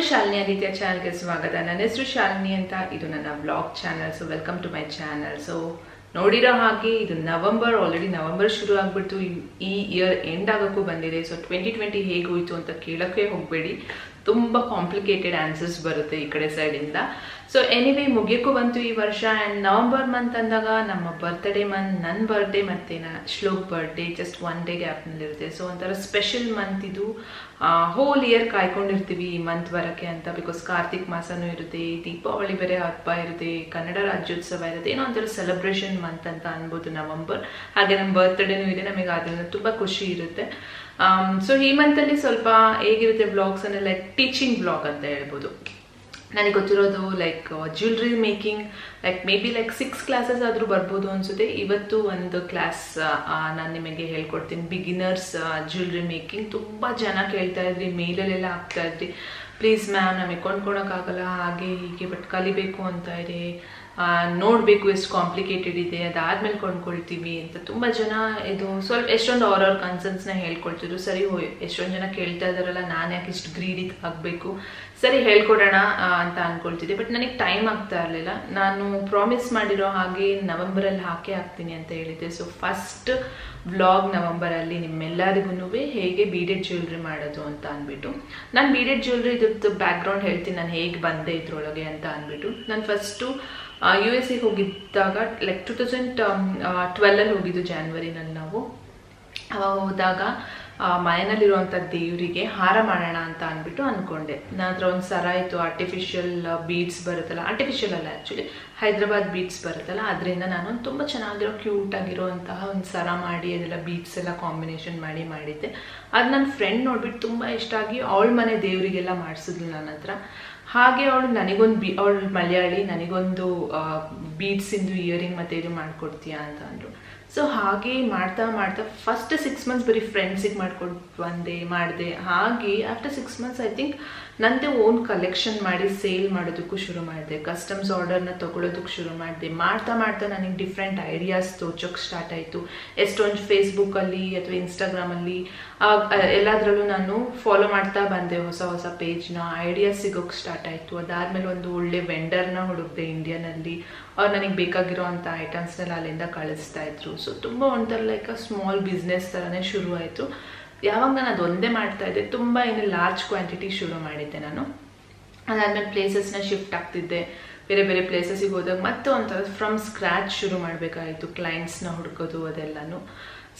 ಶಾಲಿನಿ ಆದಿತ್ಯ ಚಾನಲ್ಗೆ ಸ್ವಾಗತ. ನನ್ನ ಹೆಸರು ಶಾಲಿನಿ ಅಂತ. ಇದು ನನ್ನ vlog channel. So welcome to my channel. So ನೋಡಿರೋ ಹಾಗೆ ಇದು ಆಲ್ರೆಡಿ ನವೆಂಬರ್ ಶುರು ಆಗ್ಬಿಟ್ಟು ಈ ಇಯರ್ ಎಂಡ್ ಆಗೋಕ್ಕೂ ಬಂದಿದೆ. ಸೊ 2020 ಹೇಗೋಯ್ತು ಅಂತ ಕೇಳೋಕ್ಕೆ ಹೋಗಬೇಡಿ, ತುಂಬ ಕಾಂಪ್ಲಿಕೇಟೆಡ್ ಆನ್ಸರ್ಸ್ ಬರುತ್ತೆ ಈ ಕಡೆ ಸೈಡಿಂದ. ಸೊ ಎನಿವೇ ಮುಗಿಯೋಕ್ಕೂ ಬಂತು ಈ ವರ್ಷ. ಆ್ಯಂಡ್ ನವಂಬರ್ ಮಂತ್ ಅಂದಾಗ ನಮ್ಮ ಬರ್ತ್ಡೇ ಮಂತ್, ನನ್ನ ಬರ್ಡೇ ಮತ್ತು ಶ್ಲೋಕ್ ಬರ್ಡೇ ಜಸ್ಟ್ 1 day ಗ್ಯಾಪ್ನಲ್ಲಿರುತ್ತೆ. ಸೊ ಒಂಥರ ಸ್ಪೆಷಲ್ ಮಂತ್ ಇದು. ಹೋಲ್ ಇಯರ್ ಕಾಯ್ಕೊಂಡಿರ್ತೀವಿ ಈ ಮಂತ್ ಬರೋಕ್ಕೆ ಅಂತ. ಬಿಕಾಸ್ ಕಾರ್ತಿಕ್ ಮಾಸನೂ ಇರುತ್ತೆ, ದೀಪಾವಳಿ ಬೇರೆ ಹಬ್ಬ ಇರುತ್ತೆ, ಕನ್ನಡ ರಾಜ್ಯೋತ್ಸವ ಇರುತ್ತೆ, ಏನೋ ಒಂಥರ ಸೆಲೆಬ್ರೇಷನ್ ಮಂತ್ ಅಂತ ಅನ್ಬೋದು ನವಂಬರ್. ಹಾಗೆ ನಮ್ಮ ಬರ್ತ್ಡೇನೂ ಇದೆ, ನಮಗೆ ಅದರಿಂದ ತುಂಬ ಖುಷಿ ಇರುತ್ತೆ. ಸೊ ಈ ಮಂತಲ್ಲಿ ಸ್ವಲ್ಪ ಹೇಗಿರುತ್ತೆ ವ್ಲಾಗ್ಸ್ ಅಂದರೆ ಲೈಕ್ ಟೀಚಿಂಗ್ ವ್ಲಾಗ್ ಅಂತ ಹೇಳ್ಬೋದು. ನನಗೆ ಗೊತ್ತಿರೋದು like jewellery making, like may be like 6 classes ಆದರೂ ಬರ್ಬೋದು ಅನಿಸುತ್ತೆ. ಇವತ್ತು ಒಂದು ಕ್ಲಾಸ್ ನಾನು ನಿಮಗೆ ಹೇಳ್ಕೊಡ್ತೀನಿ, ಬಿಗಿನರ್ಸ್ ಜ್ಯುವೆಲ್ರಿ ಮೇಕಿಂಗ್. ತುಂಬ ಜನ ಕೇಳ್ತಾ ಇದ್ರಿ, ಮೇಲಲ್ಲೆಲ್ಲ ಆಗ್ತಾ ಇದ್ರಿ, ಪ್ಲೀಸ್ ಮ್ಯಾಮ್ ನಮಗೆ ಕೊಂಡ್ಕೊಳಕ್ಕಾಗಲ್ಲ ಹಾಗೆ ಹೀಗೆ, ಬಟ್ ಕಲಿಬೇಕು ಅಂತ ಇದೆ, ನೋಡಬೇಕು ಎಷ್ಟು ಕಾಂಪ್ಲಿಕೇಟೆಡ್ ಇದೆ, ಅದಾದ್ಮೇಲೆ ಕೊಂಡ್ಕೊಳ್ತೀವಿ ಅಂತ ತುಂಬ ಜನ ಇದು ಸ್ವಲ್ಪ ಎಷ್ಟೊಂದು ಅವ್ರವ್ರ ಕನ್ಸರ್ನ್ಸ್ನ ಹೇಳ್ಕೊಳ್ತಿದ್ರು. ಸರಿ ಎಷ್ಟೊಂದು ಜನ ಕೇಳ್ತಾ ಇದ್ದಾರಲ್ಲ, ನಾನು ಯಾಕೆ ಇಷ್ಟು ಗ್ರೀಡಿ ಆಗಬೇಕು, ಸರಿ ಹೇಳ್ಕೊಡೋಣ ಅಂತ ಅಂದ್ಕೊಳ್ತಿದ್ದೆ. ಬಟ್ ನನಗೆ ಟೈಮ್ ಆಗ್ತಾ ಇರಲಿಲ್ಲ. ನಾನು ಪ್ರಾಮಿಸ್ ಮಾಡಿರೋ ಹಾಗೆ ನವಂಬರಲ್ಲಿ ಹಾಕ್ತೀನಿ ಅಂತ ಹೇಳಿದ್ದೆ. ಸೊ ಫಸ್ಟ್ ವ್ಲಾಗ್ ನವಂಬರಲ್ಲಿ ನಿಮ್ಮೆಲ್ಲರಿಗೂ ಹೇಗೆ ಬೀಡೆಡ್ ಜ್ಯುವೆಲ್ರಿ ಮಾಡೋದು ಅಂತ ಅಂದ್ಬಿಟ್ಟು. ನಾನು ಬೀಡೆಡ್ ಜ್ಯುವೆಲ್ರಿ ಇದ್ರದ್ದು ಬ್ಯಾಕ್ಗ್ರೌಂಡ್ ಹೇಳ್ತೀನಿ, ನಾನು ಹೇಗೆ ಬಂದೆ ಇದ್ರೊಳಗೆ ಅಂತ ಅಂದ್ಬಿಟ್ಟು. ನಾನು ಫಸ್ಟು USA ಹೋಗಿದ್ದಾಗ ಲೈಕ್ 2012 ಹೋಗಿದ್ದು ಜಾನ್ವರಿನಲ್ಲಿ ನಾವು. ಅವಾಗ ಹೋದಾಗ ಮನೆಯಲ್ಲಿರುವಂಥ ದೇವರಿಗೆ ಹಾರ ಮಾಡೋಣ ಅಂತ ಅಂದ್ಬಿಟ್ಟು ಅಂದ್ಕೊಂಡೆ. ನನ್ನ ಹತ್ರ ಒಂದು ಸರ ಇತ್ತು, ಆರ್ಟಿಫಿಷಿಯಲ್ ಬೀಡ್ಸ್ ಬರುತ್ತಲ್ಲ, ಆರ್ಟಿಫಿಷಿಯಲ್ ಅಲ್ಲ ಆ್ಯಕ್ಚುಲಿ ಹೈದ್ರಾಬಾದ್ ಬೀಡ್ಸ್ ಬರುತ್ತಲ್ಲ, ಅದರಿಂದ ನಾನು ತುಂಬ ಚೆನ್ನಾಗಿರೋ ಕ್ಯೂಟಾಗಿರೋಂತಹ ಒಂದು ಸರ ಮಾಡಿ ಅದೆಲ್ಲ ಬೀಡ್ಸ್ ಎಲ್ಲ ಕಾಂಬಿನೇಷನ್ ಮಾಡಿದ್ದೆ. ಅದು ನನ್ನ ಫ್ರೆಂಡ್ ನೋಡ್ಬಿಟ್ಟು ತುಂಬ ಇಷ್ಟ ಆಗಿ ಅವಳ ಮನೆ ದೇವರಿಗೆಲ್ಲ ಮಾಡಿಸಿದ್ಲು ನನ್ನ ಹತ್ರ. ಹಾಗೆ ಅವಳು ಅವಳು ಮಲಯಾಳಿ, ನನಗೊಂದು ಬೀಡ್ಸಿಂದು ಇಯರಿಂಗ್ ಮತ್ತು ಇದು ಮಾಡಿಕೊಡ್ತೀಯಾ ಅಂತ ಅಂದರು. ಸೊ ಹಾಗೆ ಮಾಡ್ತಾ ಫಸ್ಟ್ 6 months ಬರೀ ಫ್ರೆಂಡ್ಸಿಗೆ ಮಾಡಿದೆ. ಹಾಗೆ ಆಫ್ಟರ್ 6 months ಐ ಥಿಂಕ್ ನನ್ನದೇ ಓನ್ ಕಲೆಕ್ಷನ್ ಮಾಡಿ ಸೇಲ್ ಮಾಡೋದಕ್ಕೂ ಶುರು ಮಾಡಿದೆ, ಕಸ್ಟಮ್ಸ್ ಆರ್ಡರ್ನ ತೊಗೊಳೋದಕ್ಕೆ ಶುರು ಮಾಡಿದೆ. ಮಾಡ್ತಾ ನನಗೆ ಡಿಫ್ರೆಂಟ್ ಐಡಿಯಾಸ್ ತೋಚೋಕ್ಕೆ ಸ್ಟಾರ್ಟ್ ಆಯಿತು. ಎಷ್ಟೊಂದು ಫೇಸ್ಬುಕ್ಕಲ್ಲಿ ಅಥವಾ ಇನ್ಸ್ಟಾಗ್ರಾಮಲ್ಲಿ ಎಲ್ಲದರಲ್ಲೂ ನಾನು ಫಾಲೋ ಮಾಡ್ತಾ ಬಂದೆ, ಹೊಸ ಪೇಜ್ನ ಐಡಿಯಾಸ್ ಸಿಗೋಕ್ಕೆ ಸ್ಟಾರ್ಟ್ ಆಯಿತು. ಅದಾದಮೇಲೆ ಒಂದು ಒಳ್ಳೆ ವೆಂಡರ್ನ ಹುಡುಕ್ದೆ ಇಂಡಿಯಾನಲ್ಲಿ, ಅವ್ರು ನನಗೆ ಬೇಕಾಗಿರೋ ಅಂಥ ಐಟಮ್ಸ್ನೆಲ್ಲ ಅಲ್ಲಿಂದ ಕಳಿಸ್ತಾ ಇದ್ರು. ಸೊ ತುಂಬ ಒಂಥರ ಲೈಕ್ ಸ್ಮಾಲ್ ಬಿಸ್ನೆಸ್ ಥರನೇ ಶುರು ಆಯಿತು. ಯಾವಾಗ ನಾನು ಅದೊಂದೇ ಮಾಡ್ತಾ ಇದ್ದೆ, ತುಂಬ ಏನು ಲಾರ್ಜ್ ಕ್ವಾಂಟಿಟಿ ಶುರು ಮಾಡಿದ್ದೆ ನಾನು. ಅದಾದಮೇಲೆ ಪ್ಲೇಸಸ್ನ ಶಿಫ್ಟ್ ಆಗ್ತಿದ್ದೆ, ಬೇರೆ ಪ್ಲೇಸಸ್ಸಿಗೆ ಹೋದಾಗ ಮತ್ತೆ ಒಂಥರ ಫ್ರಮ್ ಸ್ಕ್ರ್ಯಾಚ್ ಶುರು ಮಾಡಬೇಕಾಯಿತು, ಕ್ಲೈಂಟ್ಸ್ನ ಹುಡ್ಕೋದು ಅದೆಲ್ಲನೂ.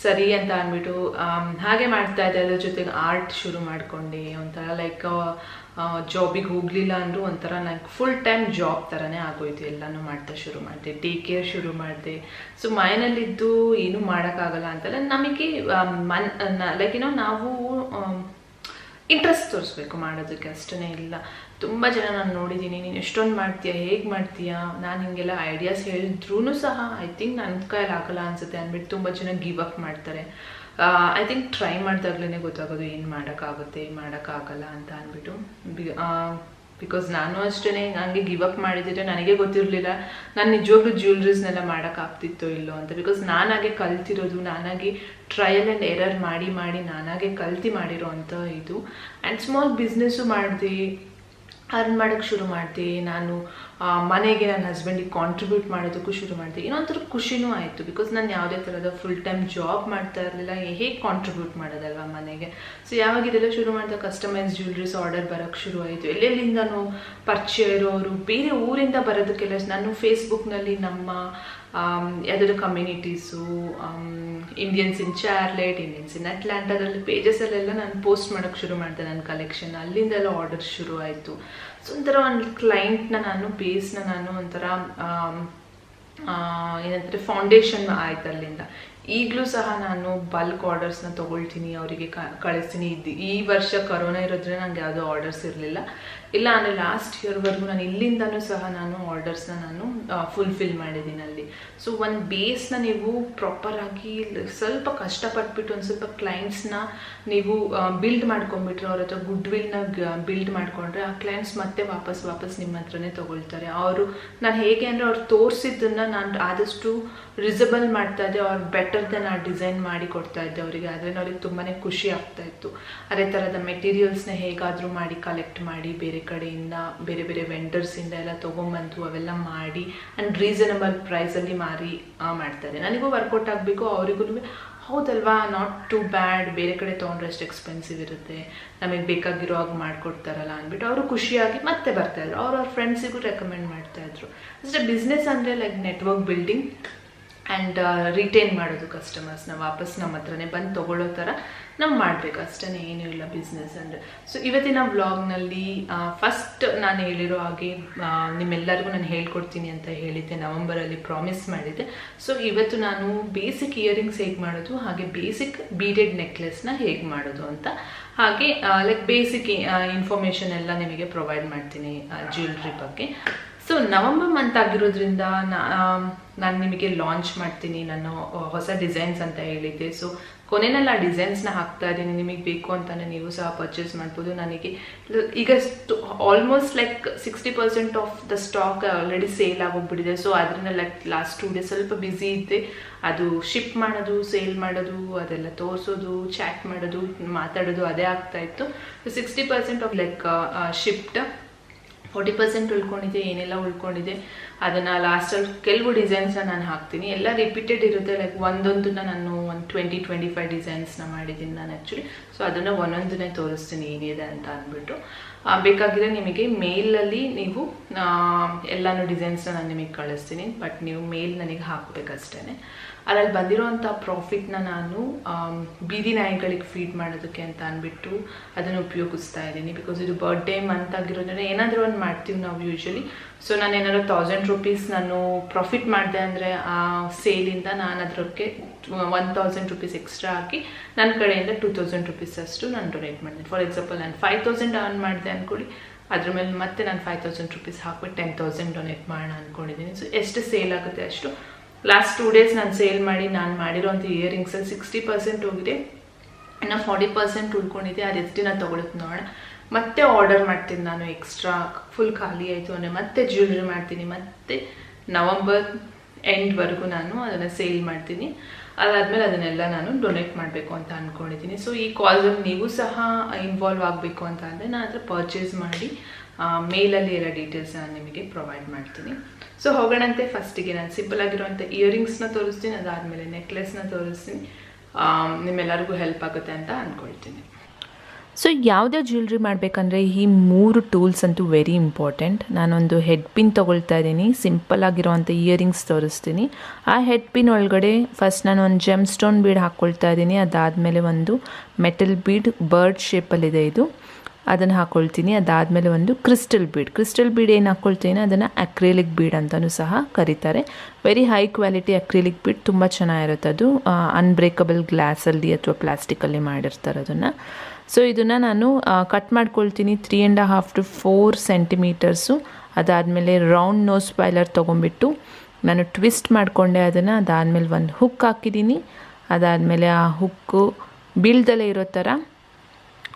ಸರಿ ಅಂತ ಅಂದ್ಬಿಟ್ಟು ಹಾಗೆ ಮಾಡ್ತಾ ಇದ್ದೆ. ಅದ್ರ ಜೊತೆಗೆ ಆರ್ಟ್ ಶುರು ಮಾಡಿಕೊಂಡೆ. ಒಂಥರ ಲೈಕ್ ಜಾಬಿಗೆ ಹೋಗಲಿಲ್ಲ ಅಂದರೂ ಒಂಥರ ನನಗೆ ಫುಲ್ ಟೈಮ್ ಜಾಬ್ ಥರನೇ ಆಗೋಯ್ತು. ಎಲ್ಲನೂ ಮಾಡ್ತಾ ಶುರು ಮಾಡಿದೆ, ಟೇಕ್ ಕೇರ್ ಶುರು ಮಾಡಿದೆ. ಸೊ ಮನೆಯಲ್ಲಿದ್ದು ಏನೂ ಮಾಡೋಕ್ಕಾಗಲ್ಲ ಅಂತಲ್ಲ, ನಮಗೆ ಲೈಕ್ ನಾವು ಇಂಟ್ರೆಸ್ಟ್ ತೋರಿಸ್ಬೇಕು ಮಾಡೋದಕ್ಕೆ, ಅಷ್ಟೇ ಇಲ್ಲ. ತುಂಬ ಜನ ನಾನು ನೋಡಿದ್ದೀನಿ, ನೀನು ಎಷ್ಟೊಂದು ಮಾಡ್ತೀಯಾ, ಹೇಗೆ ಮಾಡ್ತೀಯಾ, ನಾನು ಹಿಂಗೆಲ್ಲ ಐಡಿಯಾಸ್ ಹೇಳಿದ್ರೂ ಸಹ ಐ ಥಿಂಕ್ ನನ್ನ ಕೈಯಲ್ಲಿ ಆಗಲ್ಲ ಅನಿಸುತ್ತೆ ಅಂದ್ಬಿಟ್ಟು ತುಂಬ ಜನ ಗಿವ್ ಅಪ್ ಮಾಡ್ತಾರೆ. ಐ ಥಿಂಕ್ ಟ್ರೈ ಮಾಡಿದಾಗ್ಲೇ ಗೊತ್ತಾಗೋದು ಏನು ಮಾಡೋಕ್ಕಾಗಲ್ಲ ಅಂತ ಅಂದ್ಬಿಟ್ಟು. ಬಿಕಾಸ್ ನಾನು ಅಷ್ಟೇ ನನಗೆ ಗಿವ್ ಅಪ್ ಮಾಡಿದ್ದರೆ ನನಗೆ ಗೊತ್ತಿರಲಿಲ್ಲ ನಾನು ನಿಜವಾಗ್ಲೂ ಜ್ಯುವೆಲ್ರೀಸ್ನೆಲ್ಲ ಮಾಡೋಕ್ಕಾಗ್ತಿತ್ತೋ ಇಲ್ಲೋ ಅಂತ. ಬಿಕಾಸ್ ನಾನಾಗೆ ಕಲ್ತಿರೋದು, ನಾನಾಗಿ ಟ್ರಯಲ್ ಆ್ಯಂಡ್ ಎರರ್ ಮಾಡಿ ನಾನಾಗೆ ಮಾಡಿರೋ ಅಂಥ ಇದು. ಆ್ಯಂಡ್ ಸ್ಮಾಲ್ ಬಿಸ್ನೆಸ್ಸು ಮಾಡಿದೆ, ಅರ್ನ್ ಮಾಡೋಕ್ಕೆ ಶುರು ಮಾಡಿದೆ. ನಾನು ಮನೆಗೆ ನನ್ನ ಹಸ್ಬೆಂಡಿಗೆ ಕಾಂಟ್ರಿಬ್ಯೂಟ್ ಮಾಡೋದಕ್ಕೂ ಶುರು ಮಾಡಿದೆ. ಇನ್ನೊಂಥರ ಖುಷಿನೂ ಆಯಿತು, ಬಿಕಾಸ್ ನಾನು ಯಾವುದೇ ಥರದ ಫುಲ್ ಟೈಮ್ ಜಾಬ್ ಮಾಡ್ತಾ ಇರಲಿಲ್ಲ, ಹೇಗೆ ಕಾಂಟ್ರಿಬ್ಯೂಟ್ ಮಾಡೋದಲ್ವ ಮನೆಗೆ. ಸೊ ಯಾವಾಗ ಇದೆಲ್ಲ ಶುರು ಮಾಡಿದಾಗ ಕಸ್ಟಮೈಸ್ ಜ್ಯುವೆಲ್ರೀಸ್ ಆರ್ಡರ್ ಬರೋಕ್ಕೆ ಶುರು ಆಯಿತು. ಎಲ್ಲೆಲ್ಲಿಂದನೂ ಪರಿಚಯ ಇರೋರು, ಬೇರೆ ಊರಿಂದ ಬರೋದಕ್ಕೆಲ್ಲ ನಾನು ಫೇಸ್ಬುಕ್ನಲ್ಲಿ ನಮ್ಮ ಯಾವುದಾದ್ರು ಕಮ್ಯುನಿಟೀಸು, ಇಂಡಿಯನ್ಸ್ ಇನ್ ಚಾರ್ಲೆಟ್, ಇಂಡಿಯನ್ಸ್ ಇನ್ ಅಟ್ಲಾಂಟಾದಲ್ಲಿ ಪೇಜಸಲ್ಲೆಲ್ಲ ನಾನು ಪೋಸ್ಟ್ ಮಾಡೋಕ್ಕೆ ಶುರು ಮಾಡಿದೆ ನನ್ನ ಕಲೆಕ್ಷನ್. ಅಲ್ಲಿಂದೆಲ್ಲ ಆರ್ಡರ್ ಶುರು ಆಯಿತು. ಸೊ ಒಂಥರ ಒಂದು ಕ್ಲೈಂಟ್ನ ಬೇಸ್ನ ನಾನು ಒಂಥರ ಏನಂತಾರೆ ಫೌಂಡೇಶನ್ ಆಯ್ತು ಅಲ್ಲಿಂದ. ಈಗಲೂ ಸಹ ನಾನು ಬಲ್ಕ್ ಆರ್ಡರ್ಸ್ನ ತೊಗೊಳ್ತೀನಿ, ಅವರಿಗೆ ಕಳಿಸ್ತೀನಿ. ಈ ವರ್ಷ ಕರೋನಾ ಇರೋದ್ರೆ ನನಗೆ ಯಾವುದೋ ಆರ್ಡರ್ಸ್ ಇರಲಿಲ್ಲ. ಇಲ್ಲ ಅಂದರೆ ಲಾಸ್ಟ್ ಇಯರ್ವರೆಗೂ ನಾನು ಇಲ್ಲಿಂದನೂ ಸಹ ನಾನು ಆರ್ಡರ್ಸ್ನ ನಾನು ಫುಲ್ಫಿಲ್ ಮಾಡಿದ್ದೀನಿ ಅಲ್ಲಿ. ಸೊ ಒಂದು ಬೇಸ್ನ ನೀವು ಪ್ರಾಪರಾಗಿ ಸ್ವಲ್ಪ ಕಷ್ಟಪಟ್ಬಿಟ್ಟು ಒಂದು ಸ್ವಲ್ಪ ಕ್ಲೈಂಟ್ಸ್ನ ನೀವು ಬಿಲ್ಡ್ ಮಾಡ್ಕೊಂಡ್ಬಿಟ್ರೆ, ಅವ್ರ ಹತ್ರ ಗುಡ್ ವಿಲ್ನ ಬಿಲ್ಡ್ ಮಾಡಿಕೊಂಡ್ರೆ ಆ ಕ್ಲೈಂಟ್ಸ್ ಮತ್ತೆ ವಾಪಸ್ ನಿಮ್ಮ ಹತ್ರನೇ ತೊಗೊಳ್ತಾರೆ. ಅವರು ನಾನು ಹೇಗೆ ಅಂದರೆ ಅವ್ರು ತೋರಿಸಿದ್ದನ್ನು ನಾನು ಆದಷ್ಟು ರಿಸಬಲ್ ಮಾಡ್ತಾ ಇದ್ದೆ, ಅವ್ರು ಪ್ಯಾಟರ್ನ ಡಿಸೈನ್ ಮಾಡಿ ಕೊಡ್ತಾ ಇದ್ದೆ ಅವರಿಗೆ. ಅದರಿಂದ ಅವ್ರಿಗೆ ತುಂಬಾ ಖುಷಿ ಆಗ್ತಾ ಇತ್ತು. ಅದೇ ಥರದ ಮೆಟೀರಿಯಲ್ಸ್ನ ಹೇಗಾದರೂ ಮಾಡಿ ಕಲೆಕ್ಟ್ ಮಾಡಿ ಬೇರೆ ಕಡೆಯಿಂದ ಬೇರೆ ಬೇರೆ ವೆಂಡರ್ಸಿಂದ ಎಲ್ಲ ತೊಗೊಂಬಂದು ಅವೆಲ್ಲ ಮಾಡಿ ಆ್ಯಂಡ್ ರೀಸನಬಲ್ ಪ್ರೈಸಲ್ಲಿ ಮಾಡ್ತಾರೆ. ನನಗೂ ವರ್ಕೌಟ್ ಆಗಬೇಕು, ಅವರಿಗೂ ಹೌದಲ್ವಾ, ನಾಟ್ ಟು ಬ್ಯಾಡ್, ಬೇರೆ ಕಡೆ ತೊಗೊಂಡ್ರೆ ಅಷ್ಟು ಎಕ್ಸ್ಪೆನ್ಸಿವ್ ಇರುತ್ತೆ, ನಮಗೆ ಬೇಕಾಗಿರೋ ಹಾಗೆ ಮಾಡಿಕೊಡ್ತಾರಲ್ಲ ಅಂದ್ಬಿಟ್ಟು ಅವರು ಖುಷಿಯಾಗಿ ಮತ್ತೆ ಬರ್ತಾಯಿದ್ರು. ಅವ್ರ ಫ್ರೆಂಡ್ಸಿಗೂ ರೆಕಮೆಂಡ್ ಮಾಡ್ತಾಯಿದ್ರು. ಅಷ್ಟೇ ಬಿಸ್ನೆಸ್ ಅಂದರೆ like network building and retain ಮಾಡೋದು ಕಸ್ಟಮರ್ಸ್ನ, ವಾಪಸ್ ನಮ್ಮ ಹತ್ರನೇ ಬಂದು ತೊಗೊಳ್ಳೋ ಥರ ನಾವು ಮಾಡಬೇಕು, ಅಷ್ಟೇ, ಏನೂ ಇಲ್ಲ ಬಿಸ್ನೆಸ್ ಅಂದರೆ. ಸೊ ಇವತ್ತಿನ ವ್ಲಾಗ್ನಲ್ಲಿ ಫಸ್ಟ್ ನಾನು ಹೇಳಿರೋ ಹಾಗೆ ನಿಮ್ಮೆಲ್ಲರಿಗೂ ನಾನು ಹೇಳ್ಕೊಡ್ತೀನಿ ಅಂತ ಹೇಳಿದ್ದೆ, ನವಂಬರಲ್ಲಿ ಪ್ರಾಮಿಸ್ ಮಾಡಿದ್ದೆ. ಸೊ ಇವತ್ತು ನಾನು ಬೇಸಿಕ್ ಇಯರಿಂಗ್ಸ್ ಹೇಗೆ ಮಾಡೋದು, ಹಾಗೆ ಬೇಸಿಕ್ ಬೀಡೆಡ್ ನೆಕ್ಲೆಸ್ನ ಹೇಗೆ ಮಾಡೋದು ಅಂತ, ಹಾಗೆ ಲೈಕ್ ಬೇಸಿಕ್ ಇನ್ಫಾರ್ಮೇಷನ್ ಎಲ್ಲ ನಿಮಗೆ ಪ್ರೊವೈಡ್ ಮಾಡ್ತೀನಿ ಜ್ಯುವೆಲ್ರಿ ಬಗ್ಗೆ. ಸೊ ನವಂಬರ್ ಮಂತ್ ಆಗಿರೋದ್ರಿಂದ ನಾನು ನಿಮಗೆ ಲಾಂಚ್ ಮಾಡ್ತೀನಿ ನನ್ನ ಹೊಸ ಡಿಸೈನ್ಸ್ ಅಂತ ಹೇಳಿದ್ದೆ. ಸೊ ಕೊನೆಯಲ್ಲಿ ಆ ಡಿಸೈನ್ಸ್ನ ಹಾಕ್ತಾ ಇದ್ದೀನಿ, ನಿಮಗೆ ಬೇಕು ಅಂತಲೇ ನೀವು ಸಹ ಪರ್ಚೇಸ್ ಮಾಡ್ಬೋದು. ನನಗೆ ಈಗ almost like 60% of the stock already sale ಆಗೋಗ್ಬಿಟ್ಟಿದೆ. ಸೊ ಅದರಿಂದ ಲೈಕ್ ಲಾಸ್ಟ್ 2 ಡೇಸ್ ಸ್ವಲ್ಪ ಬ್ಯುಸಿ ಇದ್ದೆ. ಅದು ಶಿಪ್ ಮಾಡೋದು, ಸೇಲ್ ಮಾಡೋದು, ಅದೆಲ್ಲ ತೋರಿಸೋದು, ಚಾಟ್ ಮಾಡೋದು, ಮಾತಾಡೋದು ಅದೇ ಆಗ್ತಾಯಿತ್ತು. 60% ಆಫ್ ಲೈಕ್ ಶಿಫ್ಟ್, 40% ಉಳ್ಕೊಂಡಿದೆ. ಏನೆಲ್ಲ ಉಳ್ಕೊಂಡಿದೆ ಅದನ್ನು ಲಾಸ್ಟಲ್ಲಿ ಕೆಲವು ಡಿಸೈನ್ಸ್ನ ನಾನು ಹಾಕ್ತೀನಿ. ಎಲ್ಲ ರಿಪೀಟೆಡ್ ಇರುತ್ತೆ, ಲೈಕ್ ಒಂದೊಂದನ್ನ ನಾನು 20-25 ಡಿಸೈನ್ಸ್ನ ಮಾಡಿದ್ದೀನಿ ನಾನು ಆ್ಯಕ್ಚುಲಿ. ಸೊ ಅದನ್ನು ಒಂದೊಂದನ್ನೇ ತೋರಿಸ್ತೀನಿ ಏನಿದೆ ಅಂತ ಅಂದ್ಬಿಟ್ಟು. ಬೇಕಾಗಿದ್ರೆ ನಿಮಗೆ ಮೇಲಲ್ಲಿ ನೀವು ಎಲ್ಲನೂ ಡಿಸೈನ್ಸ್ನ ನಾನು ನಿಮಗೆ ಕಳಿಸ್ತೀನಿ, ಬಟ್ ನೀವು ಮೇಲ್ ನನಗೆ ಹಾಕಬೇಕಷ್ಟೇ. ಅದರಲ್ಲಿ ಬಂದಿರೋವಂಥ ಪ್ರಾಫಿಟ್ನ ನಾನು ಬೀದಿ ನಾಯಿಗಳಿಗೆ ಫೀಡ್ ಮಾಡೋದಕ್ಕೆ ಅಂತ ಅಂದ್ಬಿಟ್ಟು ಅದನ್ನು ಉಪಯೋಗಿಸ್ತಾ ಇದ್ದೀನಿ. ಬಿಕಾಸ್ ಇದು ಬರ್ಡೇ ಮಂತ್ ಆಗಿರೋದ್ರಿಂದ ಏನಾದರೂ ಒಂದು ಮಾಡ್ತೀವಿ ನಾವು ಯೂಶ್ವಲಿ. ಸೊ ನಾನು ಏನಾದ್ರು 1000 ರೂಪೀಸ್ ನಾನು ಪ್ರಾಫಿಟ್ ಮಾಡಿದೆ ಅಂದರೆ ಆ ಸೇಲಿಂದ ನಾನು ಅದಕ್ಕೆ 1000 ರೂಪೀಸ್ ಎಕ್ಸ್ಟ್ರಾ ಹಾಕಿ ನನ್ನ ಕಡೆಯಿಂದ 2000 ರೂಪೀಸ್ ಅಷ್ಟು ನಾನು ಡೊನೇಟ್ ಮಾಡ್ತೀನಿ. ಫಾರ್ ಎಕ್ಸಾಂಪಲ್ ನಾನು 5000 ಅರ್ನ್ ಮಾಡಿದೆ ಅಂದ್ಕೊಳ್ಳಿ, ಅದ್ರ ಮೇಲೆ ಮತ್ತೆ ನಾನು 5000 ರೂಪೀಸ್ ಹಾಕ್ಬಿಟ್ಟು 10,000 ಡೊನೇಟ್ ಮಾಡೋಣ ಅಂದ್ಕೊಂಡಿದ್ದೀನಿ. ಸೊ ಎಷ್ಟು ಸೇಲ್ ಆಗುತ್ತೆ ಅಷ್ಟು. ಲಾಸ್ಟ್ 2 ಡೇಸ್ ನಾನು ಸೇಲ್ ಮಾಡಿ ನಾನು ಮಾಡಿರೋಂಥ ಇಯರಿಂಗ್ಸಲ್ಲಿ 60% ಹೋಗಿದೆ, ಇನ್ನು 40% ಉಳ್ಕೊಂಡಿದೆ. ಅದು ಎಷ್ಟು ದಿನ ತೊಗೊಳುತ್ತೆ ನೋಡೋಣ. ಮತ್ತೆ ಆರ್ಡರ್ ಮಾಡ್ತೀನಿ ನಾನು ಎಕ್ಸ್ಟ್ರಾ, ಫುಲ್ ಖಾಲಿ ಆಯಿತು ಅಂದರೆ ಮತ್ತೆ ಜ್ಯುವೆಲ್ರಿ ಮಾಡ್ತೀನಿ. ಮತ್ತೆ ನವಂಬರ್ ಎಂಡ್ವರೆಗೂ ನಾನು ಅದನ್ನು ಸೇಲ್ ಮಾಡ್ತೀನಿ. ಅದಾದಮೇಲೆ ಅದನ್ನೆಲ್ಲ ನಾನು ಡೊನೇಟ್ ಮಾಡಬೇಕು ಅಂತ ಅಂದ್ಕೊಂಡಿದ್ದೀನಿ. ಸೊ ಈ ಕಾಲ್ಸಲ್ಲಿ ನೀವು ಸಹ ಇನ್ವಾಲ್ವ್ ಆಗಬೇಕು ಅಂತ ಅಂದರೆ ನಾನು ಅದರ ಪರ್ಚೇಸ್ ಮಾಡಿ ಮೇಲಲ್ಲಿ ಎಲ್ಲ ಡೀಟೇಲ್ಸ್ ನಾನು ನಿಮಗೆ ಪ್ರೊವೈಡ್ ಮಾಡ್ತೀನಿ. ಸೊ ಹೋಗೋಣಂತೆ. ಫಸ್ಟಿಗೆ ನಾನು ಸಿಂಪಲ್ ಆಗಿರುವಂಥ ಇಯರಿಂಗ್ಸ್ನ ತೋರಿಸ್ತೀನಿ, ಅದಾದಮೇಲೆ ನೆಕ್ಲೆಸ್ನ ತೋರಿಸ್ತೀನಿ. ನಿಮ್ಮೆಲ್ಲರಿಗೂ ಹೆಲ್ಪ್ ಆಗುತ್ತೆ ಅಂತ ಅಂದ್ಕೊಳ್ತೀನಿ. ಸೊ ಯಾವುದೇ ಜ್ಯುವೆಲ್ರಿ ಮಾಡಬೇಕಂದ್ರೆ ಈ 3 ಟೂಲ್ಸ್ ಅಂತೂ ವೆರಿ ಇಂಪಾರ್ಟೆಂಟ್. ನಾನೊಂದು ಹೆಡ್ ಪಿನ್ ತೊಗೊಳ್ತಾ ಇದ್ದೀನಿ, ಸಿಂಪಲ್ ಆಗಿರೋವಂಥ ಇಯರಿಂಗ್ಸ್ ತೋರಿಸ್ತೀನಿ. ಆ ಹೆಡ್ ಪಿನ್ ಒಳಗಡೆ ಫಸ್ಟ್ ನಾನು ಒಂದು ಜೆಮ್ ಸ್ಟೋನ್ ಬೀಡ್ ಹಾಕ್ಕೊಳ್ತಾ ಇದ್ದೀನಿ. ಅದಾದಮೇಲೆ ಒಂದು ಮೆಟಲ್ ಬೀಡ್ ಬರ್ಡ್ ಶೇಪಲ್ಲಿದೆ, ಇದು ಅದನ್ನು ಹಾಕ್ಕೊಳ್ತೀನಿ. ಅದಾದಮೇಲೆ ಒಂದು ಕ್ರಿಸ್ಟಲ್ ಬೀಡ್ ಏನು ಹಾಕ್ಕೊಳ್ತೀನಿ ಅದನ್ನು ಅಕ್ರಿಲಿಕ್ ಬೀಡ್ ಅಂತಲೂ ಸಹ ಕರೀತಾರೆ. Very high quality acrylic bead, ತುಂಬ ಚೆನ್ನಾಗಿರುತ್ತೆ. ಅದು ಅನ್ಬ್ರೇಕಬಲ್ ಗ್ಲಾಸಲ್ಲಿ ಅಥವಾ ಪ್ಲಾಸ್ಟಿಕಲ್ಲಿ ಮಾಡಿರ್ತಾರೆ ಅದನ್ನು. ಸೊ ಇದನ್ನು ನಾನು ಕಟ್ ಮಾಡ್ಕೊಳ್ತೀನಿ 3.5 to 4 ಸೆಂಟಿಮೀಟರ್ಸು. ಅದಾದಮೇಲೆ ರೌಂಡ್ ನೋಸ್ ಸ್ಪೈಲರ್ ತೊಗೊಂಬಿಟ್ಟು ನಾನು ಟ್ವಿಸ್ಟ್ ಮಾಡಿಕೊಂಡೆ ಅದನ್ನು. ಅದಾದಮೇಲೆ ಒಂದು ಹುಕ್ ಹಾಕಿದ್ದೀನಿ. ಅದಾದಮೇಲೆ ಆ ಹುಕ್ಕು ಬೀಳ್ದಲ್ಲೇ ಇರೋ ಥರ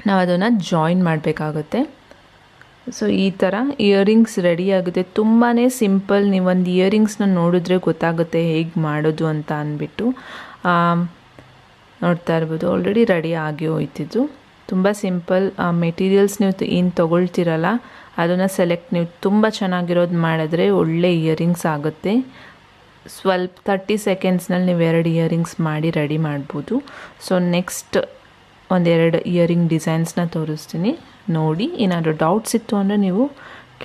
ನಾವು ಅದನ್ನು ಜಾಯಿನ್ ಮಾಡಬೇಕಾಗುತ್ತೆ. ಸೊ ಈ ಥರ ಇಯರಿಂಗ್ಸ್ ರೆಡಿ ಆಗುತ್ತೆ. ತುಂಬಾ ಸಿಂಪಲ್. ನೀವೊಂದು ಇಯರಿಂಗ್ಸ್ನ ನೋಡಿದ್ರೆ ಗೊತ್ತಾಗುತ್ತೆ ಹೇಗೆ ಮಾಡೋದು ಅಂತ ಅಂದ್ಬಿಟ್ಟು. ನೋಡ್ತಾ ಇರ್ಬೋದು, ಆಲ್ರೆಡಿ ರೆಡಿ ಆಗಿ ಹೋಯ್ತಿದ್ದು. ತುಂಬ ಸಿಂಪಲ್. ಮೆಟೀರಿಯಲ್ಸ್ ನೀವು ಏನು ತೊಗೊಳ್ತಿರಲ್ಲ ಅದನ್ನು ಸೆಲೆಕ್ಟ್ ನೀವು ತುಂಬ ಚೆನ್ನಾಗಿರೋದು ಮಾಡಿದ್ರೆ ಒಳ್ಳೆ ಇಯರಿಂಗ್ಸ್ ಆಗುತ್ತೆ. ಸ್ವಲ್ಪ 30 ಸೆಕೆಂಡ್ಸ್ನಲ್ಲಿ ನೀವು 2 ಇಯರಿಂಗ್ಸ್ ಮಾಡಿ ರೆಡಿ ಮಾಡ್ಬೋದು. ಸೊ ನೆಕ್ಸ್ಟ್ 1-2 ಇಯರಿಂಗ್ ಡಿಸೈನ್ಸ್ನ ತೋರಿಸ್ತೀನಿ, ನೋಡಿ. ಏನಾದರೂ ಡೌಟ್ಸ್ ಇತ್ತು ಅಂದರೆ ನೀವು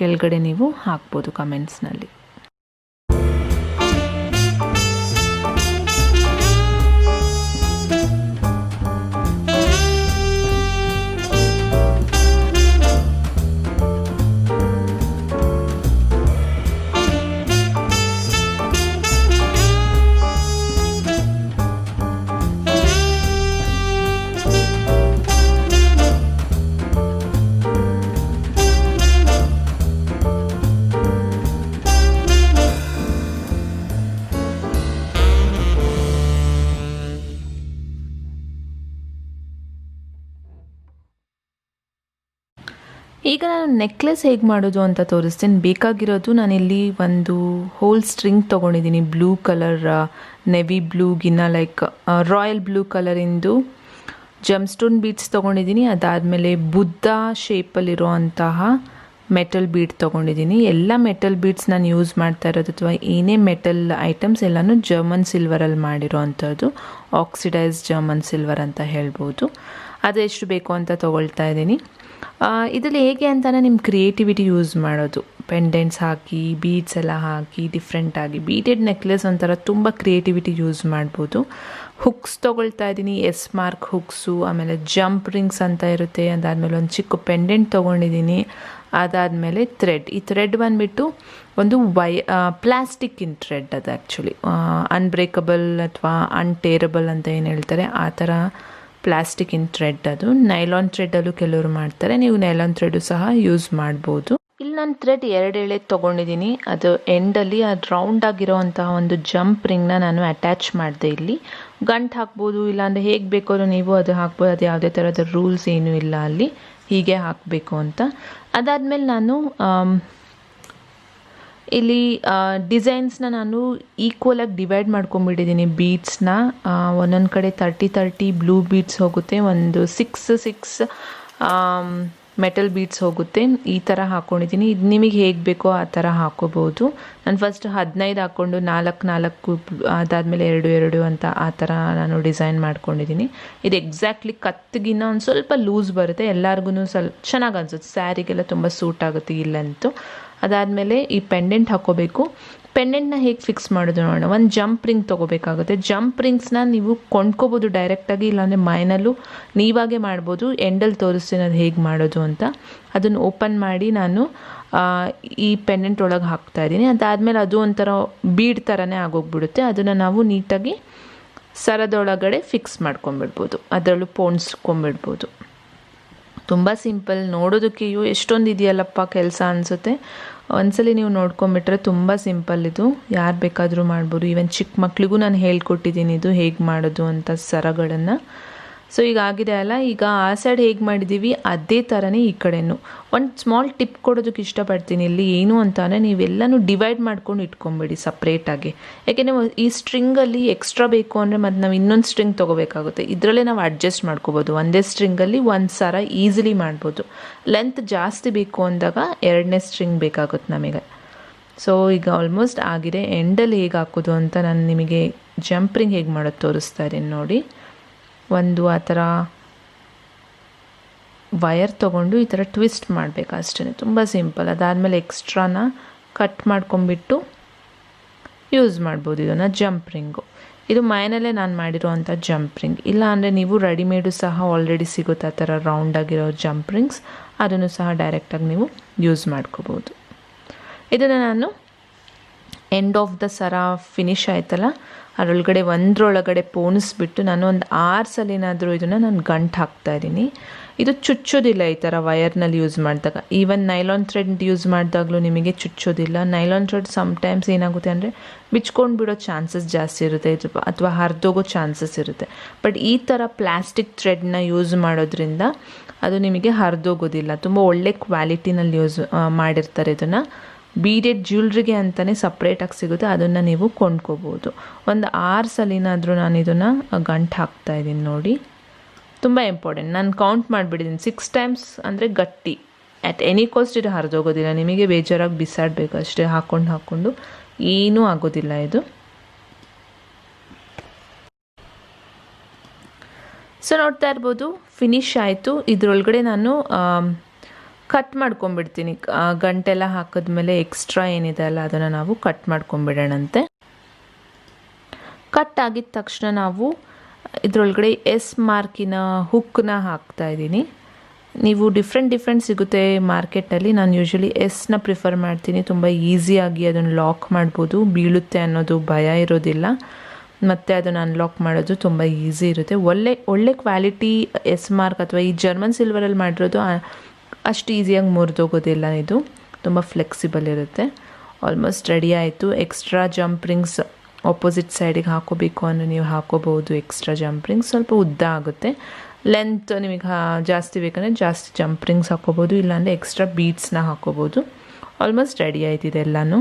ಕೆಳಗಡೆ ನೀವು ಹಾಕ್ಬೋದು ಕಮೆಂಟ್ಸ್ನಲ್ಲಿ. ಈಗ ನಾನು ನೆಕ್ಲೆಸ್ ಹೇಗೆ ಮಾಡೋದು ಅಂತ ತೋರಿಸ್ತೀನಿ. ಬೇಕಾಗಿರೋದು ನಾನಿಲ್ಲಿ ಒಂದು ಹೋಲ್ ಸ್ಟ್ರಿಂಗ್ ತೊಗೊಂಡಿದ್ದೀನಿ, ಬ್ಲೂ ಕಲರ್, ನೆವಿ ಬ್ಲೂಗಿನ್ನ ಲೈಕ್ ರಾಯಲ್ ಬ್ಲೂ ಕಲರಿಂದು ಜಮ್ಸ್ಟೋನ್ ಬೀಡ್ಸ್ ತೊಗೊಂಡಿದ್ದೀನಿ. ಅದಾದಮೇಲೆ ಬುದ್ಧ ಶೇಪಲ್ಲಿರೋ ಅಂತಹ ಮೆಟಲ್ ಬೀಡ್ ತೊಗೊಂಡಿದ್ದೀನಿ. ಎಲ್ಲ ಮೆಟಲ್ ಬೀಡ್ಸ್ ನಾನು ಯೂಸ್ ಮಾಡ್ತಾ ಇರೋದು ಅಥವಾ ಏನೇ ಮೆಟಲ್ ಐಟಮ್ಸ್ ಎಲ್ಲನೂ ಜರ್ಮನ್ ಸಿಲ್ವರಲ್ಲಿ ಮಾಡಿರೋ ಅಂಥದ್ದು, ಆಕ್ಸಿಡೈಸ್ ಜರ್ಮನ್ ಸಿಲ್ವರ್ ಅಂತ ಹೇಳ್ಬೋದು. ಅದು ಎಷ್ಟು ಬೇಕು ಅಂತ ತೊಗೊಳ್ತಾ ಇದ್ದೀನಿ. ಇದರಲ್ಲಿ ಹೇಗೆ ಅಂತಲೇ ನಿಮ್ಮ ಕ್ರಿಯೇಟಿವಿಟಿ ಯೂಸ್ ಮಾಡೋದು. ಪೆಂಡೆಂಟ್ಸ್ ಹಾಕಿ, ಬೀಡ್ಸ್ ಎಲ್ಲ ಹಾಕಿ ಡಿಫ್ರೆಂಟಾಗಿ ಬೀಡೆಡ್ ನೆಕ್ಲೆಸ್ ಒಂಥರ ತುಂಬ ಕ್ರಿಯೇಟಿವಿಟಿ ಯೂಸ್ ಮಾಡ್ಬೋದು. ಹುಕ್ಸ್ ತೊಗೊಳ್ತಾ ಇದ್ದೀನಿ, ಎಸ್ ಮಾರ್ಕ್ ಹುಕ್ಸು, ಆಮೇಲೆ ಜಂಪ್ ರಿಂಗ್ಸ್ ಅಂತ ಇರುತ್ತೆ. ಅದಾದಮೇಲೆ ಒಂದು ಚಿಕ್ಕ ಪೆಂಡೆಂಟ್ ತೊಗೊಂಡಿದ್ದೀನಿ. ಅದಾದಮೇಲೆ ಥ್ರೆಡ್, ಈ ಥ್ರೆಡ್ ಬಂದುಬಿಟ್ಟು ಒಂದು ಪ್ಲಾಸ್ಟಿಕ್ಕಿನ ಥ್ರೆಡ್, ಅದು ಆ್ಯಕ್ಚುಲಿ ಅನ್ಬ್ರೇಕಬಲ್ ಅಥವಾ ಅನ್ಟೇರಬಲ್ ಅಂತ ಏನು ಹೇಳ್ತಾರೆ ಆ ಥರ ಪ್ಲಾಸ್ಟಿಕ್ಕಿನ ಥ್ರೆಡ್. ಅದು ನೈಲಾನ್ ಥ್ರೆಡ್ಡಲ್ಲೂ ಕೆಲವರು ಮಾಡ್ತಾರೆ, ನೀವು ನೈಲಾನ್ ಥ್ರೆಡ್ಡು ಸಹ ಯೂಸ್ ಮಾಡ್ಬೋದು. ಇಲ್ಲಿ ನಾನು ಥ್ರೆಡ್ 2 ಎಳೆ ತೊಗೊಂಡಿದ್ದೀನಿ. ಅದು ಎಂಡಲ್ಲಿ ಅದು ರೌಂಡ್ ಆಗಿರೋವಂತಹ ಒಂದು ಜಂಪ್ ರಿಂಗ್ನ ನಾನು ಅಟ್ಯಾಚ್ ಮಾಡಿದೆ. ಇಲ್ಲಿ ಗಂಟು ಹಾಕ್ಬೋದು, ಇಲ್ಲಾಂದರೆ ಹೇಗೆ ಬೇಕಾದ್ರೂ ನೀವು ಅದು ಹಾಕ್ಬೋದು. ಅದು ಯಾವುದೇ ಥರದ ರೂಲ್ಸ್ ಏನೂ ಇಲ್ಲ ಅಲ್ಲಿ, ಹೀಗೆ ಹಾಕಬೇಕು ಅಂತ. ಅದಾದಮೇಲೆ ನಾನು ಇಲ್ಲಿ ಡಿಸೈನ್ಸ್ನ ನಾನು ಈಕ್ವಲಾಗಿ ಡಿವೈಡ್ ಮಾಡ್ಕೊಂಬಿಟ್ಟಿದ್ದೀನಿ. ಬೀಡ್ಸ್ನ ಒಂದೊಂದು ಕಡೆ 30 ಬ್ಲೂ ಬೀಡ್ಸ್ ಹೋಗುತ್ತೆ, ಒಂದು 6 ಮೆಟಲ್ ಬೀಡ್ಸ್ ಹೋಗುತ್ತೆ. ಈ ಥರ ಹಾಕ್ಕೊಂಡಿದ್ದೀನಿ. ಇದು ನಿಮಗೆ ಹೇಗೆ ಬೇಕೋ ಆ ಥರ ಹಾಕೋಬೋದು. ನಾನು ಫಸ್ಟ್ 15 ಹಾಕ್ಕೊಂಡು 4 ಅದಾದಮೇಲೆ 2 ಅಂತ ಆ ಥರ ನಾನು ಡಿಸೈನ್ ಮಾಡ್ಕೊಂಡಿದ್ದೀನಿ. ಇದು ಎಕ್ಸಾಕ್ಟ್ಲಿ ಕತ್ತಿಗಿನ್ನ ಒಂದು ಸ್ವಲ್ಪ ಲೂಸ್ ಬರುತ್ತೆ, ಎಲ್ಲರಿಗೂ ಸ್ವಲ್ಪ ಚೆನ್ನಾಗಿ ಅನ್ಸುತ್ತೆ, ಸ್ಯಾರಿಗೆಲ್ಲ ತುಂಬ ಸೂಟ್ ಆಗುತ್ತೆ ಇಲ್ಲಂತೂ. ಅದಾದಮೇಲೆ ಈ ಪೆಂಡೆಂಟ್ ಹಾಕೋಬೇಕು. ಪೆಂಡೆಂಟ್ನ ಹೇಗೆ ಫಿಕ್ಸ್ ಮಾಡೋದು ನೋಡೋಣ. ಒಂದು ಜಂಪ್ ರಿಂಗ್ ತೊಗೋಬೇಕಾಗುತ್ತೆ. ಜಂಪ್ ರಿಂಗ್ಸ್ನ ನೀವು ಕೊಂಡ್ಕೋಬೋದು ಡೈರೆಕ್ಟಾಗಿ, ಇಲ್ಲಾಂದರೆ ಮೈನಲ್ಲೂ ನೀವಾಗೆ ಮಾಡ್ಬೋದು. ಎಂಡಲ್ಲಿ ತೋರಿಸ್ತೀನಿ ಅದು ಹೇಗೆ ಮಾಡೋದು ಅಂತ. ಅದನ್ನು ಓಪನ್ ಮಾಡಿ ನಾನು ಈ ಪೆಂಡೆಂಟ್ ಒಳಗೆ ಹಾಕ್ತಾಯಿದ್ದೀನಿ. ಅದಾದಮೇಲೆ ಅದು ಒಂಥರ ಬೀಡ್ ಥರನೇ ಆಗೋಗ್ಬಿಡುತ್ತೆ. ಅದನ್ನು ನಾವು ನೀಟಾಗಿ ಸರದೊಳಗಡೆ ಫಿಕ್ಸ್ ಮಾಡ್ಕೊಂಬಿಡ್ಬೋದು, ಅದರಲ್ಲೂ ಪೋಣಿಸ್ಕೊಂಬಿಡ್ಬೋದು. ತುಂಬ ಸಿಂಪಲ್, ನೋಡೋದಕ್ಕೆ ಎಷ್ಟೊಂದು ಇದೆಯಲ್ಲಪ್ಪ ಕೆಲಸ ಅನಿಸುತ್ತೆ. ಒಂದ್ಸಲಿ ನೀವು ನೋಡ್ಕೊಂಬಿಟ್ರೆ ತುಂಬ ಸಿಂಪಲ್. ಇದು ಯಾರು ಬೇಕಾದರೂ ಮಾಡ್ಬೋದು. ಈವನ್ ಚಿಕ್ಕ ಮಕ್ಳಿಗೂ ನಾನು ಹೇಳ್ಕೊಟ್ಟಿದ್ದೀನಿ ಇದು ಹೇಗೆ ಮಾಡೋದು ಅಂತ ಸರಗಳನ್ನು. ಸೊ ಈಗ ಆಗಿದೆ ಅಲ್ಲ, ಈಗ ಆ ಸೈಡ್ ಹೇಗೆ ಮಾಡಿದ್ದೀವಿ ಅದೇ ಥರನೇ ಈ ಕಡೆನೂ ಒಂದು ಸ್ಮಾಲ್ ಟಿಪ್ ಕೊಡೋದಕ್ಕೆ ಇಷ್ಟಪಡ್ತೀನಿ. ಇಲ್ಲಿ ಏನು ಅಂತಂದರೆ ನೀವೆಲ್ಲನೂ ಡಿವೈಡ್ ಮಾಡ್ಕೊಂಡು ಇಟ್ಕೊಂಬಿಡಿ ಸಪ್ರೇಟಾಗಿ. ಯಾಕೆಂದರೆ ಈ ಸ್ಟ್ರಿಂಗಲ್ಲಿ ಎಕ್ಸ್ಟ್ರಾ ಬೇಕು ಅಂದರೆ ಮತ್ತು ನಾವು ಇನ್ನೊಂದು ಸ್ಟ್ರಿಂಗ್ ತೊಗೋಬೇಕಾಗುತ್ತೆ. ಇದರಲ್ಲೇ ನಾವು ಅಡ್ಜಸ್ಟ್ ಮಾಡ್ಕೋಬೋದು. ಒಂದೇ ಸ್ಟ್ರಿಂಗಲ್ಲಿ ಒಂದು ಸರ ಈಸಿಲಿ ಮಾಡ್ಬೋದು. ಲೆಂತ್ ಜಾಸ್ತಿ ಬೇಕು ಅಂದಾಗ 2ನೇ ಸ್ಟ್ರಿಂಗ್ ಬೇಕಾಗುತ್ತೆ ನಮಗೆ. ಸೊ ಈಗ ಆಲ್ಮೋಸ್ಟ್ ಆಗಿದೆ. ಎಂಡಲ್ಲಿ ಹೇಗೆ ಹಾಕೋದು ಅಂತ ನಾನು ನಿಮಗೆ ಜಂಪ್ರಿಂಗ್ ಹೇಗೆ ಮಾಡೋದು ತೋರಿಸ್ತಾ ಇದ್ದೀನಿ ನೋಡಿ. ಒಂದು ಆ ಥರ ವಯರ್ ತೊಗೊಂಡು ಈ ಥರ ಟ್ವಿಸ್ಟ್ ಮಾಡಬೇಕು ಅಷ್ಟೇ, ತುಂಬ ಸಿಂಪಲ್. ಅದಾದಮೇಲೆ ಎಕ್ಸ್ಟ್ರಾನ ಕಟ್ ಮಾಡ್ಕೊಂಬಿಟ್ಟು ಯೂಸ್ ಮಾಡ್ಬೋದು ಇದನ್ನು. ಜಂಪ್ ರಿಂಗು ಇದು ಮೈನಲ್ಲೇ ನಾನು ಮಾಡಿರೋ ಅಂಥ ಜಂಪ್ ರಿಂಗ್. ಇಲ್ಲ ಅಂದರೆ ನೀವು ರೆಡಿಮೇಡು ಸಹ ಆಲ್ರೆಡಿ ಸಿಗುತ್ತೆ ಆ ಥರ ರೌಂಡಾಗಿರೋ ಜಂಪ್ ರಿಂಗ್ಸ್, ಅದನ್ನು ಸಹ ಡೈರೆಕ್ಟಾಗಿ ನೀವು ಯೂಸ್ ಮಾಡ್ಕೋಬೋದು. ಇದನ್ನು ನಾನು end of the sir finish ಆಯ್ತಲ್ಲ, ಅದರೊಳಗಡೆ ಒಂದರೊಳಗಡೆ ಪೋಣಿಸ್ಬಿಟ್ಟು ನಾನು ಒಂದು 6 ಸಲಿನಾದರೂ ಇದನ್ನು ನಾನು ಗಂಟು ಹಾಕ್ತಾಯಿದ್ದೀನಿ. ಇದು ಚುಚ್ಚೋದಿಲ್ಲ ಈ ಥರ ವಯರ್ನಲ್ಲಿ ಯೂಸ್ ಮಾಡಿದಾಗ. ಈವನ್ ನೈಲಾನ್ ಥ್ರೆಡ್ ಯೂಸ್ ಮಾಡಿದಾಗಲೂ ನಿಮಗೆ ಚುಚ್ಚೋದಿಲ್ಲ. ನೈಲಾನ್ ಥ್ರೆಡ್ ಸಮ್ಟೈಮ್ಸ್ ಏನಾಗುತ್ತೆ ಅಂದರೆ ಬಿಚ್ಕೊಂಡು ಬಿಡೋ ಚಾನ್ಸಸ್ ಜಾಸ್ತಿ ಇರುತ್ತೆ, ಅಥವಾ ಹರಿದೋಗೋ ಚಾನ್ಸಸ್ ಇರುತ್ತೆ. ಬಟ್ ಈ ಥರ ಪ್ಲಾಸ್ಟಿಕ್ ಥ್ರೆಡ್ನ ಯೂಸ್ ಮಾಡೋದ್ರಿಂದ ಅದು ನಿಮಗೆ ಹರಿದೋಗೋದಿಲ್ಲ. ತುಂಬ ಒಳ್ಳೆ ಕ್ವಾಲಿಟಿನಲ್ಲಿ ಯೂಸ್ ಮಾಡಿರ್ತಾರೆ ಇದನ್ನು. ಬೀಡೆಡ್ ಜ್ಯುವೆಲ್ರಿಗೆ ಅಂತಲೇ ಸಪ್ರೇಟಾಗಿ ಸಿಗುತ್ತೆ, ಅದನ್ನು ನೀವು ಕೊಂಡ್ಕೋಬೋದು. ಒಂದು 6 ಸಲಿನಾದರೂ ನಾನು ಇದನ್ನು ಗಂಟು ಹಾಕ್ತಾಯಿದ್ದೀನಿ ನೋಡಿ. ತುಂಬ ಇಂಪಾರ್ಟೆಂಟ್, ನಾನು ಕೌಂಟ್ ಮಾಡಿಬಿಟ್ಟಿದ್ದೀನಿ 6 ಟೈಮ್ಸ್ ಅಂದರೆ ಗಟ್ಟಿ. ಅಟ್ ಎನಿ ಕಾಸ್ಟ್ ಇದು ಹರಿದೋಗೋದಿಲ್ಲ, ನಿಮಗೆ ಬೇಜಾರಾಗಿ ಬಿಸಾಡಬೇಕು ಅಷ್ಟೇ. ಹಾಕ್ಕೊಂಡು ಏನೂ ಆಗೋದಿಲ್ಲ ಇದು. ಸೊ ನೋಡ್ತಾ ಇರ್ಬೋದು ಫಿನಿಶ್ ಆಯಿತು. ಇದರೊಳಗಡೆ ನಾನು ಕಟ್ ಮಾಡ್ಕೊಂಬಿಡ್ತೀನಿ. ಗಂಟೆಲ್ಲ ಹಾಕಿದ್ಮೇಲೆ ಎಕ್ಸ್ಟ್ರಾ ಏನಿದೆ ಅಲ್ಲ ಅದನ್ನು ನಾವು ಕಟ್ ಮಾಡ್ಕೊಂಬಿಡೋಣಂತೆ. ಕಟ್ ಆಗಿದ ತಕ್ಷಣ ನಾವು ಇದರೊಳಗಡೆ ಎಸ್ ಮಾರ್ಕಿನ ಹುಕ್ಕನ್ನ ಹಾಕ್ತಾಯಿದ್ದೀನಿ. ನೀವು ಡಿಫ್ರೆಂಟ್ ಸಿಗುತ್ತೆ ಮಾರ್ಕೆಟಲ್ಲಿ. ನಾನು ಯೂಶ್ವಲಿ ಎಸ್ನ ಪ್ರಿಫರ್ ಮಾಡ್ತೀನಿ, ತುಂಬ ಈಸಿಯಾಗಿ ಅದನ್ನು ಲಾಕ್ ಮಾಡ್ಬೋದು, ಬೀಳುತ್ತೆ ಅನ್ನೋದು ಭಯ ಇರೋದಿಲ್ಲ. ಮತ್ತು ಅದನ್ನು ಅನ್ಲಾಕ್ ಮಾಡೋದು ತುಂಬ ಈಸಿ ಇರುತ್ತೆ. ಒಳ್ಳೆ ಕ್ವಾಲಿಟಿ ಎಸ್ ಮಾರ್ಕ್ ಅಥವಾ ಈ ಜರ್ಮನ್ ಸಿಲ್ವರಲ್ಲಿ ಮಾಡಿರೋದು ಅಷ್ಟು ಈಸಿಯಾಗಿ ಮುರಿದೋಗೋದಿಲ್ಲ. ಇದು ತುಂಬ ಫ್ಲೆಕ್ಸಿಬಲ್ ಇರುತ್ತೆ. ಆಲ್ಮೋಸ್ಟ್ ರೆಡಿ ಆಯಿತು. ಎಕ್ಸ್ಟ್ರಾ ಜಂಪ್ ರಿಂಗ್ಸ್ ಆಪೋಸಿಟ್ ಸೈಡಿಗೆ ಹಾಕೋಬೇಕು ಅಂದರೆ ನೀವು ಹಾಕೋಬಹುದು ಎಕ್ಸ್ಟ್ರಾ ಜಂಪ್ ರಿಂಗ್ಸ್. ಸ್ವಲ್ಪ ಉದ್ದ ಆಗುತ್ತೆ. ಲೆಂತ್ ನಿಮಗೆ ಜಾಸ್ತಿ ಬೇಕಂದರೆ ಜಾಸ್ತಿ ಜಂಪ್ ರಿಂಗ್ಸ್ ಹಾಕೋಬೋದು, ಇಲ್ಲಾಂದರೆ ಎಕ್ಸ್ಟ್ರಾ ಬೀಡ್ಸ್ನ ಹಾಕೋಬೋದು. ಆಲ್ಮೋಸ್ಟ್ ರೆಡಿ ಆಯ್ತಿದೆ ಎಲ್ಲನೂ.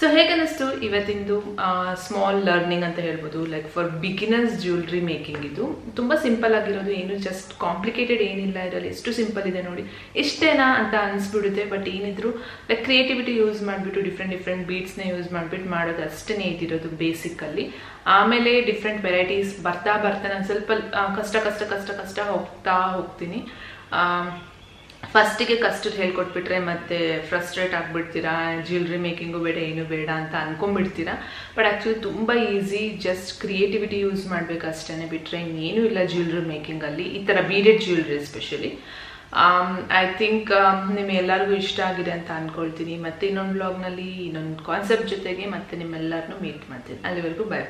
ಸೊ ಹೇಗನ್ನಿಸ್ತು ಇವತ್ತಿಂದು ಸ್ಮಾಲ್ ಲರ್ನಿಂಗ್ ಅಂತ ಹೇಳ್ಬೋದು, like for beginners jewellery making. ಇದು ತುಂಬ ಸಿಂಪಲ್ ಆಗಿರೋದು, ಏನು ಜಸ್ಟ್ ಕಾಂಪ್ಲಿಕೇಟೆಡ್ ಏನಿಲ್ಲ ಇದರಲ್ಲಿ. ಎಷ್ಟು ಸಿಂಪಲ್ ಇದೆ ನೋಡಿ, ಇಷ್ಟೇನಾ ಅಂತ ಅನಿಸ್ಬಿಡುತ್ತೆ. ಬಟ್ ಏನಿದ್ರು ಲೈಕ್ ಕ್ರಿಯೇಟಿವಿಟಿ ಯೂಸ್ ಮಾಡಿಬಿಟ್ಟು ಡಿಫ್ರೆಂಟ್ ಬೀಡ್ಸ್ನ ಯೂಸ್ ಮಾಡಿಬಿಟ್ಟು ಮಾಡೋದು ಅಷ್ಟೇ ಇದಿರೋದು ಬೇಸಿಕಲ್ಲಿ. ಆಮೇಲೆ ಡಿಫ್ರೆಂಟ್ ವೆರೈಟೀಸ್ ಬರ್ತಾ ನಾನು ಸ್ವಲ್ಪ ಕಷ್ಟ ಹೋಗ್ತಾ ಹೋಗ್ತೀನಿ. ಫಸ್ಟಿಗೆ ಕಷ್ಟದ ಹೇಳ್ಕೊಟ್ಬಿಟ್ರೆ ಮತ್ತೆ ಫ್ರಸ್ಟ್ರೇಟ್ ಆಗಿಬಿಡ್ತೀರಾ, ಜ್ಯುವೆಲ್ರಿ ಮೇಕಿಂಗು ಬೇಡ ಏನು ಬೇಡ ಅಂತ ಅನ್ಕೊಂಡ್ಬಿಡ್ತೀರಾ. ಬಟ್ ಆ್ಯಕ್ಚುಲಿ ತುಂಬ ಈಸಿ, ಜಸ್ಟ್ ಕ್ರಿಯೇಟಿವಿಟಿ ಯೂಸ್ ಮಾಡಬೇಕು ಅಷ್ಟೇ, ಬಿಟ್ಟರೆ ಇನ್ನೇನು ಇಲ್ಲ ಜ್ಯುವೆಲ್ರಿ ಮೇಕಿಂಗಲ್ಲಿ. ಈ ಥರ beaded jewellery especially. I think ನಿಮ್ಮೆಲ್ಲರಿಗೂ ಇಷ್ಟ ಆಗಿದೆ ಅಂತ ಅಂದ್ಕೊಳ್ತೀನಿ. ಮತ್ತೆ ಇನ್ನೊಂದು ಬ್ಲಾಗ್ನಲ್ಲಿ ಇನ್ನೊಂದು ಕಾನ್ಸೆಪ್ಟ್ ಜೊತೆಗೆ ಮತ್ತೆ ನಿಮ್ಮೆಲ್ಲರನ್ನೂ ಮೀಟ್ ಮಾಡ್ತೀನಿ. ಅಲ್ಲಿವರೆಗೂ ಬಾಯ್.